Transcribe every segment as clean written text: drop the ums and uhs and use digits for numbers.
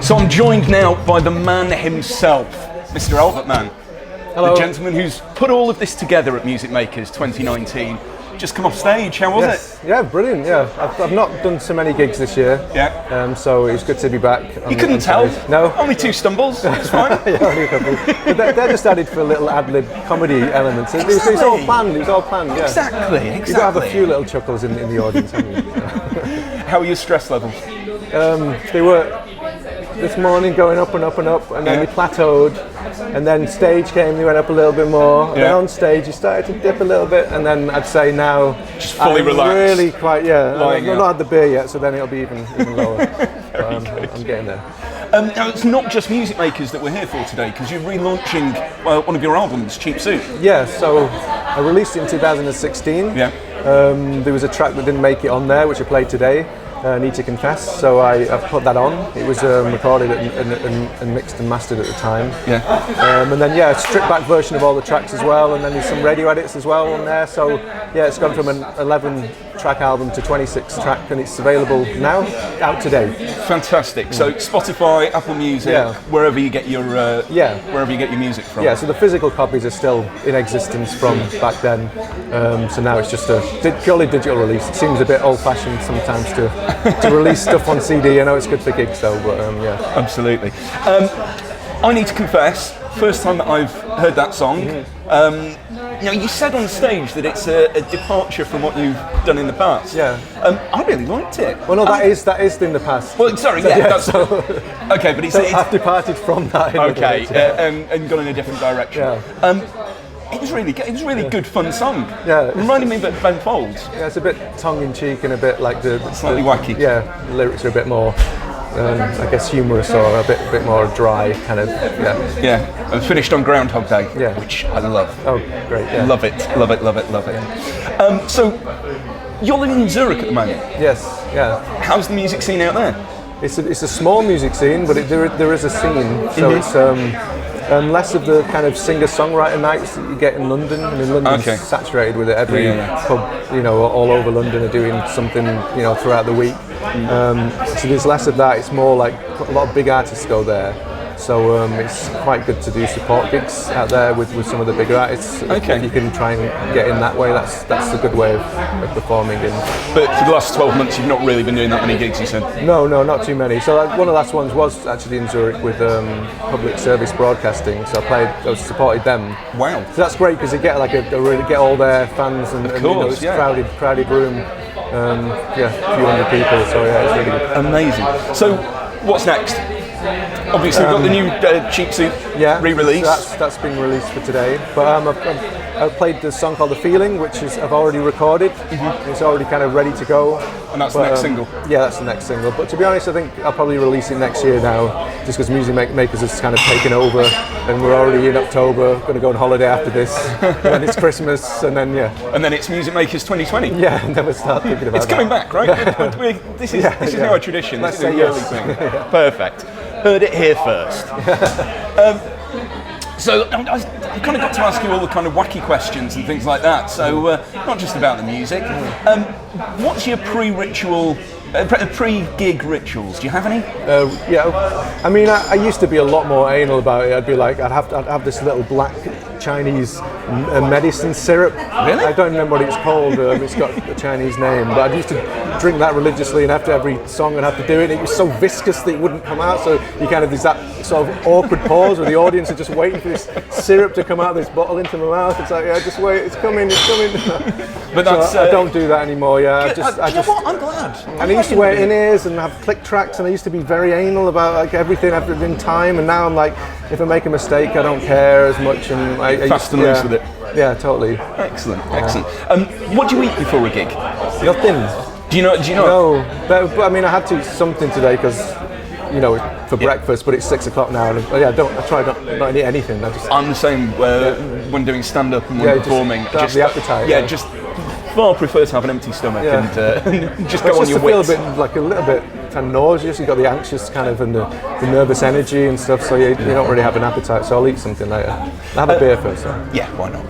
So I'm joined now by the man himself, Mr. Albert Mann. Hello. The gentleman who's put all of this together at Music Makers 2019. Just come off stage, how was it? Yeah, brilliant, yeah. I've not done so many gigs this year. Yeah. So it was good to be back. You couldn't tell? No. Only 2 stumbles, it's fine. Yeah, only a couple. But they're just added for little ad-lib comedy elements. Exactly. It's all planned, yeah. Exactly. You've got to have a few little chuckles in the audience, haven't you? How are your stress levels? They were this morning going up and up and up, and then they plateaued, and then stage came, they went up a little bit more, and then on stage you started to dip a little bit, and then I'd say now just fully I'm relaxed. Really quite, I've out. not had the beer yet, so then it'll be even lower. I'm getting there. Now it's not just Music Makers that we're here for today, because you're relaunching one of your albums, Cheap Suit. Yeah, so I released it in 2016. Yeah. There was a track that didn't make it on there, which I played today. Need to Confess, so I've put that on. It was recorded and mixed and mastered at the time. Yeah. And then a stripped back version of all the tracks as well, and then there's some radio edits as well on there. So it's gone from an 11 track album to 26 track, and it's available now, out today. Fantastic. So Spotify, Apple Music, wherever you get your wherever you get your music from. Yeah. So the physical copies are still in existence from back then. So now it's just a purely digital release. It seems a bit old-fashioned sometimes to release stuff on CD. I know it's good for gigs though, but yeah. Absolutely. I Need to Confess, first time that I've heard that song. You said on stage that it's a departure from what you've done in the past. Yeah. I really liked it. Well, no, that is in the past. Well, sorry, okay, but it's I've departed from that. And gone in a different direction. Yeah. It was really good. It was a really good, fun song. Yeah. Reminded me a bit of Ben Folds. Yeah, it's a bit tongue-in-cheek and a bit like slightly wacky. Yeah, the lyrics are a bit more, I guess, humorous or a bit more dry, kind of. Yeah. Yeah. I finished on Groundhog Day, which I love. Oh, great! Yeah. Love it. So you're living in Zurich at the moment. Yes. Yeah. How's the music scene out there? It's a small music scene, but there is a scene. So it's. Less of the kind of singer-songwriter nights that you get in London. I mean, London's saturated with it. Every pub, all over London are doing something, throughout the week. So there's less of that. It's more like a lot of big artists go there. So it's quite good to do support gigs out there with some of the bigger artists. If you can try and get in that way, that's a good way of performing. But for the last 12 months, you've not really been doing that many gigs, you said? No, not too many. So one of the last ones was actually in Zurich with Public Service Broadcasting. So I supported them. Wow! So that's great because they get get all their fans and it's crowded room. A few hundred people. So it's really good. Amazing. So what's next? Obviously, we've got the new Cheap Suit re-release. So that's been released for today. But I played the song called The Feeling, which I've already recorded. It's already kind of ready to go. And that's the next single? Yeah, that's the next single. But to be honest, I think I'll probably release it next year now, just because Music Makers has kind of taken over, and we're already in October, going to go on holiday after this, and then it's Christmas, and then And then it's Music Makers 2020? Yeah, and then we'll start thinking about It's coming back, right? This is now a tradition. This is a yearly thing. Perfect. Heard it here first. So I kind of got to ask you all the kind of wacky questions and things like that. So not just about the music. What's your pre-gig rituals? Do you have any? I mean, I used to be a lot more anal about it. I'd have this little black Chinese medicine syrup. Really? I don't remember what it's called. It's got a Chinese name, but I used to drink that religiously, and after every song I'd have to do it. It was so viscous that it wouldn't come out, so there's that sort of awkward pause where the audience are just waiting for this syrup to come out of this bottle into my mouth. It's like, just wait, it's coming. But that's I don't do that anymore. Yeah, you know what? I'm glad. And I used to wear in-ears and have click tracks, and I used to be very anal about everything in time, and now I'm like, if I make a mistake, I don't care as much, and I fast and loose with it. Yeah, totally. Excellent. What do you eat before a gig? Nothing. Do you know? No, but I mean, I had to eat something today because, for breakfast. But it's 6 o'clock now, and I try not to eat anything. I'm the same when doing stand-up and when performing. Just the appetite. Just far prefer to have an empty stomach and just go on your wits. Feel a little bit kind of nauseous. You've got the anxious kind of and the nervous energy and stuff, so you don't really have an appetite. So I'll eat something later. I'll have a beer first. Yeah, why not?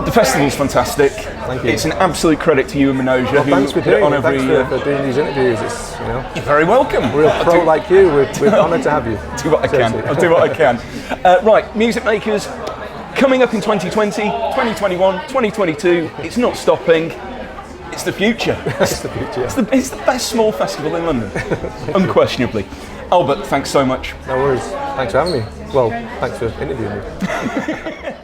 The festival's fantastic. Thank you. It's an absolute credit to you and Minoja. Well, thanks for doing it. Thanks every. for doing these interviews. It's, you know, You're very welcome. a real pro like you. We're honoured to have you. Do what I can. I'll do what I can. Right, music makers, coming up in 2020, 2021, 2022. It's not stopping. It's the future. It's the future. It's the best small festival in London, unquestionably. Albert, thanks so much. No worries. Thanks for having me. Well, thanks for interviewing me.